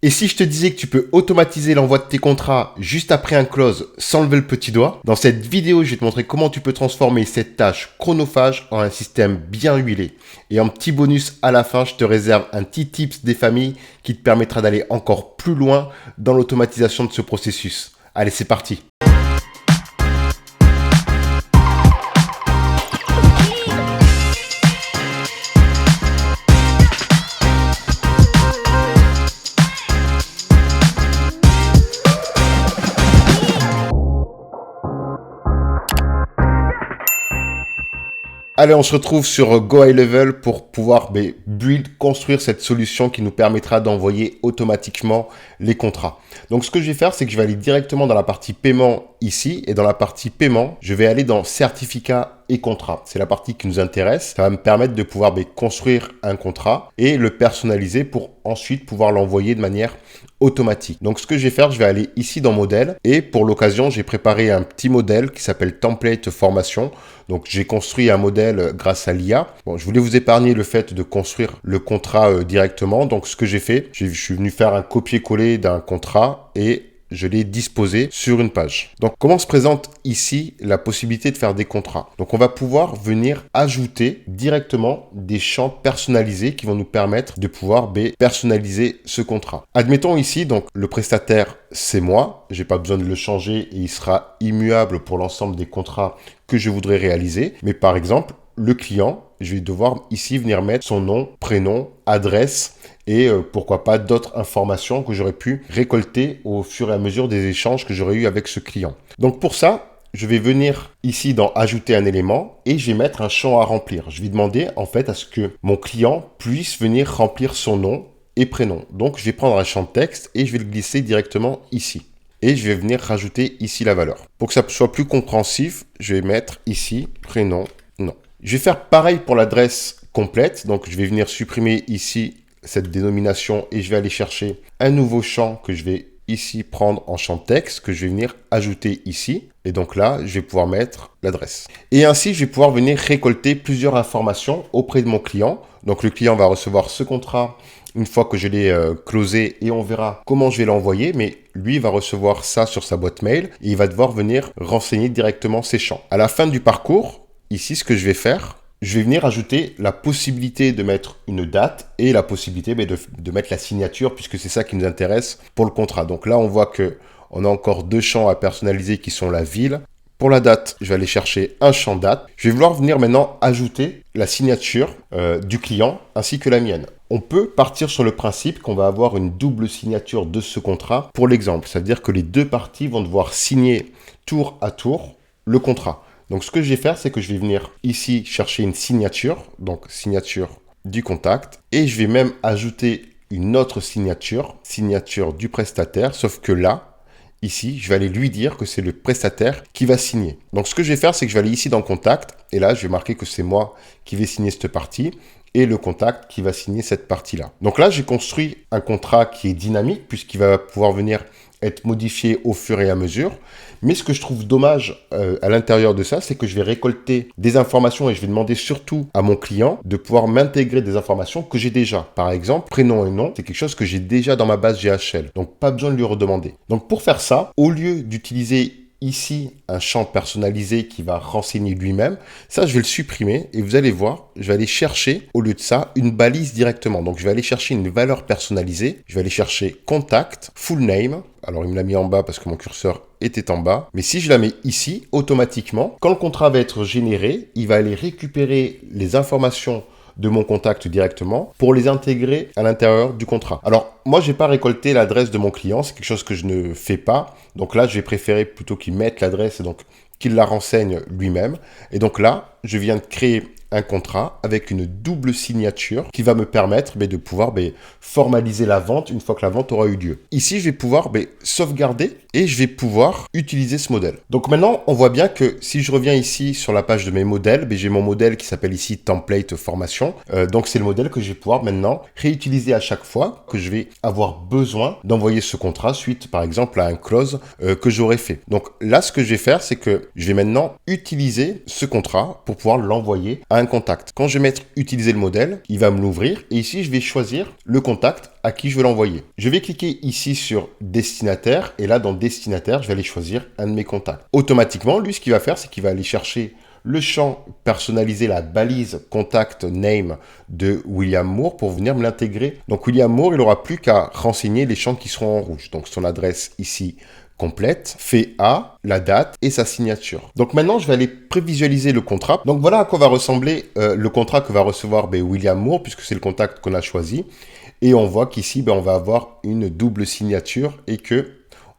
Et si je te disais que tu peux automatiser l'envoi de tes contrats juste après un close sans lever le petit doigt, dans cette vidéo, je vais te montrer comment tu peux transformer cette tâche chronophage en un système bien huilé. Et en petit bonus à la fin, je te réserve un petit tips des familles qui te permettra d'aller encore plus loin dans l'automatisation de ce processus. Allez, c'est parti! Allez, on se retrouve sur Go High Level pour pouvoir construire cette solution qui nous permettra d'envoyer automatiquement les contrats. Donc, ce que je vais faire, c'est que je vais aller directement dans la partie paiement ici. Et dans la partie paiement, je vais aller dans certificat et contrat. C'est la partie qui nous intéresse. Ça va me permettre de pouvoir construire un contrat et le personnaliser pour ensuite pouvoir l'envoyer de manière automatique. Donc, ce que je vais faire, je vais aller ici dans modèle et pour l'occasion, j'ai préparé un petit modèle qui s'appelle template formation. Donc, j'ai construit un modèle grâce à l'IA. Bon, je voulais vous épargner le fait de construire le contrat directement. Donc, ce que j'ai fait, je suis venu faire un copier-coller d'un contrat et je l'ai disposé sur une page. Donc, comment se présente ici la possibilité de faire des contrats? Donc, on va pouvoir venir ajouter directement des champs personnalisés qui vont nous permettre de pouvoir personnaliser ce contrat. Admettons ici, donc, le prestataire, c'est moi. J'ai pas besoin de le changer et il sera immuable pour l'ensemble des contrats que je voudrais réaliser. Mais par exemple, le client, je vais devoir ici venir mettre son nom, prénom, adresse et pourquoi pas d'autres informations que j'aurais pu récolter au fur et à mesure des échanges que j'aurais eu avec ce client. Donc pour ça, je vais venir ici dans ajouter un élément et je vais mettre un champ à remplir. Je vais demander en fait à ce que mon client puisse venir remplir son nom et prénom. Donc je vais prendre un champ de texte et je vais le glisser directement ici. Et je vais venir rajouter ici la valeur. Pour que ça soit plus compréhensif, je vais mettre ici prénom, nom. Je vais faire pareil pour l'adresse complète. Donc, je vais venir supprimer ici cette dénomination et je vais aller chercher un nouveau champ que je vais ici prendre en champ de texte que je vais venir ajouter ici. Et donc là, je vais pouvoir mettre l'adresse. Et ainsi, je vais pouvoir venir récolter plusieurs informations auprès de mon client. Donc, le client va recevoir ce contrat une fois que je l'ai closé et on verra comment je vais l'envoyer. Mais lui, il va recevoir ça sur sa boîte mail et il va devoir venir renseigner directement ses champs. À la fin du parcours, ici, ce que je vais faire, je vais venir ajouter la possibilité de mettre une date et la possibilité de mettre la signature puisque c'est ça qui nous intéresse pour le contrat. Donc là, on voit qu'on a encore deux champs à personnaliser qui sont la ville. Pour la date, je vais aller chercher un champ date. Je vais vouloir venir maintenant ajouter la signature du client ainsi que la mienne. On peut partir sur le principe qu'on va avoir une double signature de ce contrat pour l'exemple. C'est-à-dire que les deux parties vont devoir signer tour à tour le contrat. Donc, ce que je vais faire, c'est que je vais venir ici chercher une signature, donc signature du contact, et je vais même ajouter une autre signature, signature du prestataire, sauf que là, ici, je vais aller lui dire que c'est le prestataire qui va signer. Donc, ce que je vais faire, c'est que je vais aller ici dans contact, et là, je vais marquer que c'est moi qui vais signer cette partie, et le contact qui va signer cette partie-là. Donc là, j'ai construit un contrat qui est dynamique, puisqu'il va pouvoir venir être modifié au fur et à mesure. Mais ce que je trouve dommage à l'intérieur de ça, c'est que je vais récolter des informations et je vais demander surtout à mon client de pouvoir m'intégrer des informations que j'ai déjà. Par exemple, prénom et nom, c'est quelque chose que j'ai déjà dans ma base GHL. Donc, pas besoin de lui redemander. Donc, pour faire ça, au lieu d'utiliser ici un champ personnalisé qui va renseigner lui-même, ça je vais le supprimer et vous allez voir, je vais aller chercher au lieu de ça une balise directement. Donc je vais aller chercher une valeur personnalisée, je vais aller chercher contact, full name. Alors il me l'a mis en bas parce que mon curseur était en bas, mais si je la mets ici, automatiquement, quand le contrat va être généré, il va aller récupérer les informations de mon contact directement pour les intégrer à l'intérieur du contrat. Alors, moi, j'ai pas récolté l'adresse de mon client. C'est quelque chose que je ne fais pas. Donc là, je vais préférer plutôt qu'il mette l'adresse et donc qu'il la renseigne lui-même. Et donc là, je viens de créer un contrat avec une double signature qui va me permettre de pouvoir formaliser la vente une fois que la vente aura eu lieu. Ici, je vais pouvoir sauvegarder et je vais pouvoir utiliser ce modèle. Donc maintenant, on voit bien que si je reviens ici sur la page de mes modèles, j'ai mon modèle qui s'appelle ici template formation. Donc c'est le modèle que je vais pouvoir maintenant réutiliser à chaque fois que je vais avoir besoin d'envoyer ce contrat suite par exemple à un close que j'aurais fait. Donc là, ce que je vais faire, c'est que je vais maintenant utiliser ce contrat pour pouvoir l'envoyer à un contact. Quand je vais mettre utiliser le modèle, il va me l'ouvrir et ici, je vais choisir le contact à qui je veux l'envoyer. Je vais cliquer ici sur destinataire et là, dans destinataire, je vais aller choisir un de mes contacts. Automatiquement, lui, ce qu'il va faire, c'est qu'il va aller chercher le champ personnalisé, la balise contact name de William Moore pour venir me l'intégrer. Donc William Moore, il n'aura plus qu'à renseigner les champs qui seront en rouge. Donc son adresse ici complète, fait A, la date et sa signature. Donc maintenant, je vais aller prévisualiser le contrat. Donc voilà à quoi va ressembler le contrat que va recevoir William Moore, puisque c'est le contact qu'on a choisi. Et on voit qu'ici, on va avoir une double signature et que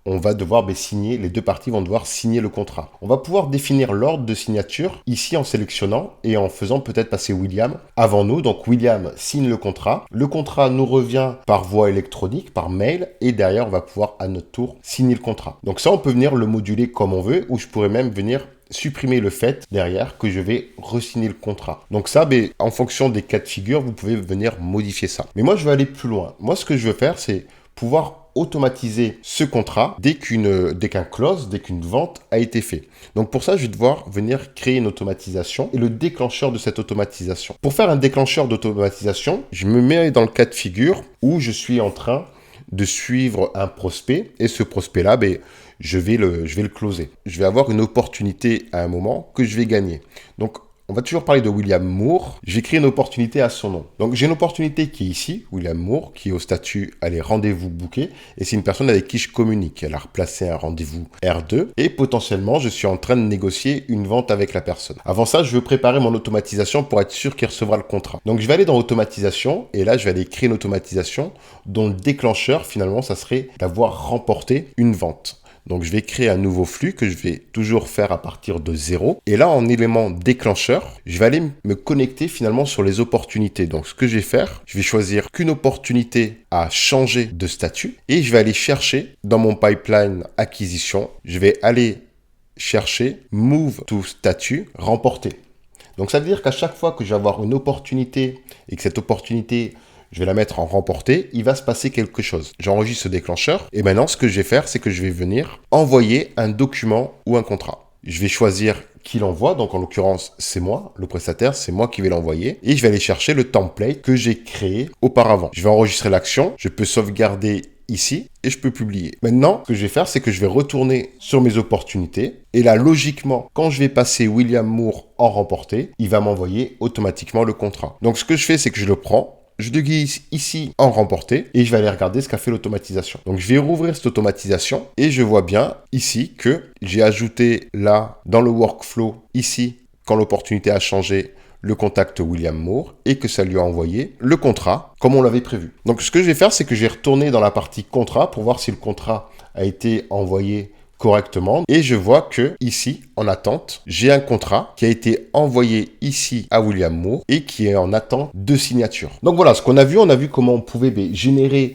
on va devoir signer, les deux parties vont devoir signer le contrat. On va pouvoir définir l'ordre de signature ici en sélectionnant et en faisant peut-être passer William avant nous. Donc William signe le contrat. Le contrat nous revient par voie électronique, par mail et derrière on va pouvoir à notre tour signer le contrat. Donc ça on peut venir le moduler comme on veut ou je pourrais même venir supprimer le fait derrière que je vais re-signer le contrat. Donc ça, en fonction des cas de figure, vous pouvez venir modifier ça. Mais moi je vais aller plus loin. Moi ce que je veux faire c'est pouvoir automatiser ce contrat dès qu'une vente a été faite. Donc pour ça, je vais devoir venir créer une automatisation et le déclencheur de cette automatisation. Pour faire un déclencheur d'automatisation, je me mets dans le cas de figure où je suis en train de suivre un prospect et ce prospect-là, je vais le closer. Je vais avoir une opportunité à un moment que je vais gagner. Donc, on va toujours parler de William Moore. J'ai créé une opportunité à son nom. Donc, j'ai une opportunité qui est ici, William Moore, qui est au statut « Allez, rendez-vous booké ». Et c'est une personne avec qui je communique. Elle a replacé un rendez-vous R2. Et potentiellement, je suis en train de négocier une vente avec la personne. Avant ça, je veux préparer mon automatisation pour être sûr qu'il recevra le contrat. Donc, je vais aller dans « Automatisation ». Et là, je vais aller créer une automatisation dont le déclencheur, finalement, ça serait d'avoir remporté une vente. Donc, je vais créer un nouveau flux que je vais toujours faire à partir de 0. Et là, en élément déclencheur, je vais aller me connecter finalement sur les opportunités. Donc, ce que je vais faire, je vais choisir qu'une opportunité a changé de statut et je vais aller chercher dans mon pipeline acquisition, je vais aller chercher move to statut remporté. Donc, ça veut dire qu'à chaque fois que je vais avoir une opportunité et que cette opportunité je vais la mettre en remporté, il va se passer quelque chose. J'enregistre ce déclencheur et maintenant, ce que je vais faire, c'est que je vais venir envoyer un document ou un contrat. Je vais choisir qui l'envoie, donc en l'occurrence, c'est moi, le prestataire, c'est moi qui vais l'envoyer et je vais aller chercher le template que j'ai créé auparavant. Je vais enregistrer l'action, je peux sauvegarder ici et je peux publier. Maintenant, ce que je vais faire, c'est que je vais retourner sur mes opportunités et là, logiquement, quand je vais passer William Moore en remporté, il va m'envoyer automatiquement le contrat. Donc, ce que je fais, c'est que je le prends, je déguise ici en remporté et je vais aller regarder ce qu'a fait l'automatisation. Donc, je vais rouvrir cette automatisation et je vois bien ici que j'ai ajouté là, dans le workflow, ici, quand l'opportunité a changé, le contact William Moore et que ça lui a envoyé le contrat comme on l'avait prévu. Donc, ce que je vais faire, c'est que je vais retourner dans la partie contrat pour voir si le contrat a été envoyé correctement et je vois que ici en attente j'ai un contrat qui a été envoyé ici à William Moore et qui est en attente de signature. Donc voilà ce qu'on a vu, on a vu comment on pouvait générer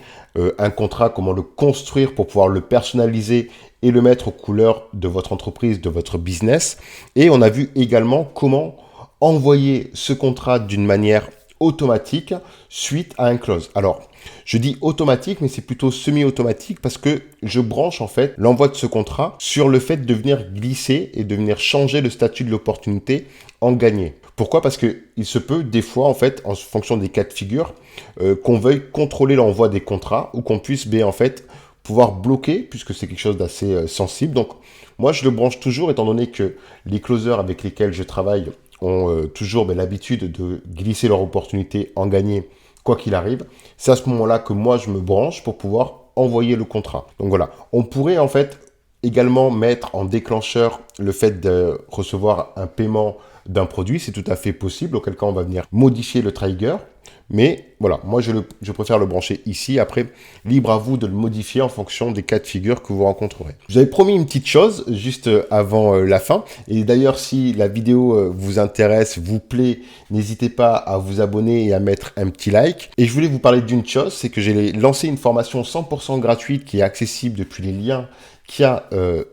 un contrat, comment le construire pour pouvoir le personnaliser et le mettre aux couleurs de votre entreprise, de votre business, et on a vu également comment envoyer ce contrat d'une manière automatique suite à un close. Alors, je dis automatique, mais c'est plutôt semi-automatique parce que je branche en fait l'envoi de ce contrat sur le fait de venir glisser et de venir changer le statut de l'opportunité en gagné. Pourquoi? Parce que il se peut des fois en fait, en fonction des cas de figure, qu'on veuille contrôler l'envoi des contrats ou qu'on puisse en fait pouvoir bloquer puisque c'est quelque chose d'assez sensible. Donc moi je le branche toujours étant donné que les closers avec lesquels je travaille ont toujours l'habitude de glisser leur opportunité en gagné quoi qu'il arrive. C'est à ce moment-là que moi, je me branche pour pouvoir envoyer le contrat. Donc voilà, on pourrait en fait également mettre en déclencheur le fait de recevoir un paiement d'un produit. C'est tout à fait possible, auquel cas on va venir modifier le trigger. Mais voilà, moi je préfère le brancher ici. Après, libre à vous de le modifier en fonction des cas de figure que vous rencontrerez. Je vous avais promis une petite chose juste avant la fin. Et d'ailleurs, si la vidéo vous intéresse, vous plaît, n'hésitez pas à vous abonner et à mettre un petit like. Et je voulais vous parler d'une chose, c'est que j'ai lancé une formation 100% gratuite qui est accessible depuis les liens qu'il y a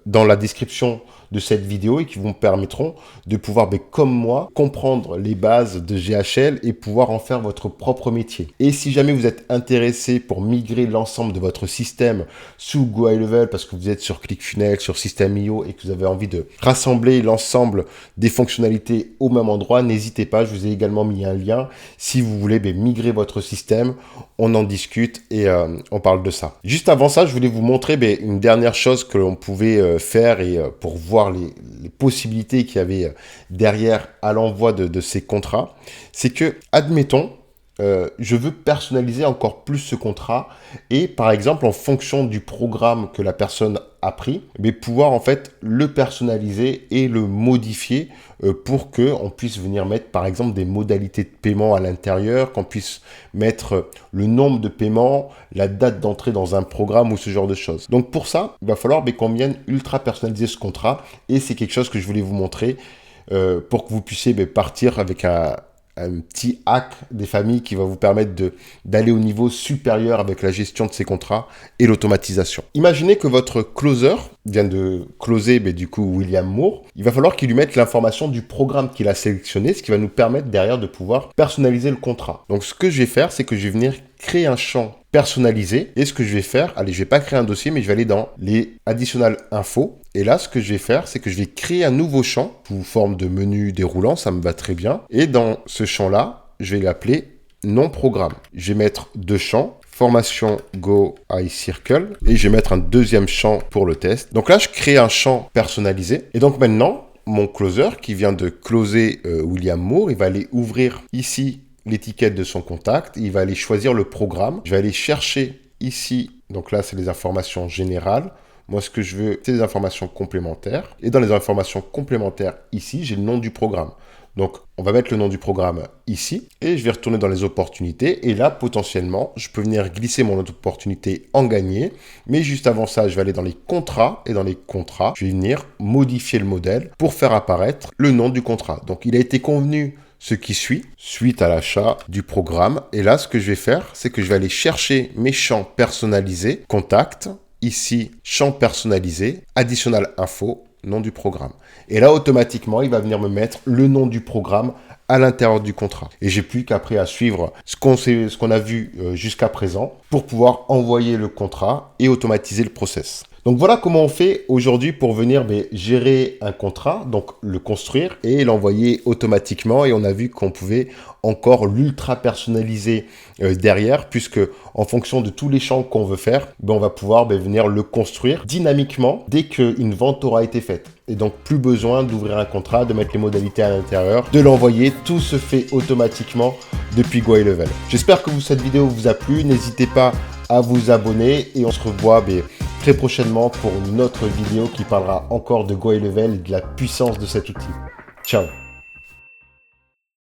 dans la description de cette vidéo et qui vous permettront de pouvoir, comme moi, comprendre les bases de GHL et pouvoir en faire votre propre métier. métier. Et si jamais vous êtes intéressé pour migrer l'ensemble de votre système sous Go High Level parce que vous êtes sur ClickFunnels, sur System.io et que vous avez envie de rassembler l'ensemble des fonctionnalités au même endroit, n'hésitez pas, je vous ai également mis un lien. Si vous voulez migrer votre système, on en discute et on parle de ça. Juste avant ça, je voulais vous montrer une dernière chose que l'on pouvait faire et pour voir les possibilités qu'il y avait derrière à l'envoi de ces contrats. C'est que, admettons, je veux personnaliser encore plus ce contrat et par exemple en fonction du programme que la personne a pris, pouvoir en fait le personnaliser et le modifier pour qu'on puisse venir mettre par exemple des modalités de paiement à l'intérieur, qu'on puisse mettre le nombre de paiements, la date d'entrée dans un programme ou ce genre de choses. Donc pour ça, il va falloir qu'on vienne ultra personnaliser ce contrat et c'est quelque chose que je voulais vous montrer pour que vous puissiez partir avec un petit hack des familles qui va vous permettre d'aller au niveau supérieur avec la gestion de ces contrats et l'automatisation. Imaginez que votre closer vient de closer du coup William Moore. Il va falloir qu'il lui mette l'information du programme qu'il a sélectionné, ce qui va nous permettre derrière de pouvoir personnaliser le contrat. Donc ce que je vais faire, c'est que je vais venir créer un champ personnalisé. Et ce que je vais faire, allez, je vais pas créer un dossier, mais je vais aller dans les additionnel infos. Et là, ce que je vais faire, c'est que je vais créer un nouveau champ sous forme de menu déroulant, ça me va très bien. Et dans ce champ-là, je vais l'appeler nom programme. Je vais mettre deux champs, formation Go High Circle, et je vais mettre un deuxième champ pour le test. Donc là, je crée un champ personnalisé. Et donc maintenant, mon closer qui vient de closer William Moore, il va aller ouvrir ici l'étiquette de son contact, il va aller choisir le programme. Je vais aller chercher ici, donc là, c'est les informations générales. Moi, ce que je veux, c'est des informations complémentaires. Et dans les informations complémentaires, ici, j'ai le nom du programme. Donc, on va mettre le nom du programme ici. Et je vais retourner dans les opportunités. Et là, potentiellement, je peux venir glisser mon opportunité en gagné. Mais juste avant ça, je vais aller dans les contrats. Et dans les contrats, je vais venir modifier le modèle pour faire apparaître le nom du contrat. Donc, il a été convenu ce qui suit, suite à l'achat du programme. Et là, ce que je vais faire, c'est que je vais aller chercher mes champs personnalisés, contact. Ici, champ personnalisé, additionnel info, nom du programme. Et là, automatiquement, il va venir me mettre le nom du programme à l'intérieur du contrat. Et j'ai plus qu'après à suivre ce qu'on a vu jusqu'à présent pour pouvoir envoyer le contrat et automatiser le process. Donc voilà comment on fait aujourd'hui pour venir gérer un contrat, donc le construire et l'envoyer automatiquement. Et on a vu qu'on pouvait encore l'ultra personnaliser derrière, puisque en fonction de tous les champs qu'on veut faire, on va pouvoir venir le construire dynamiquement dès qu'une vente aura été faite. Et donc plus besoin d'ouvrir un contrat, de mettre les modalités à l'intérieur, de l'envoyer, tout se fait automatiquement depuis Go High Level. J'espère que cette vidéo vous a plu, n'hésitez pas à vous abonner et on se revoit très prochainement pour une autre vidéo qui parlera encore de Go High Level et de la puissance de cet outil. Ciao!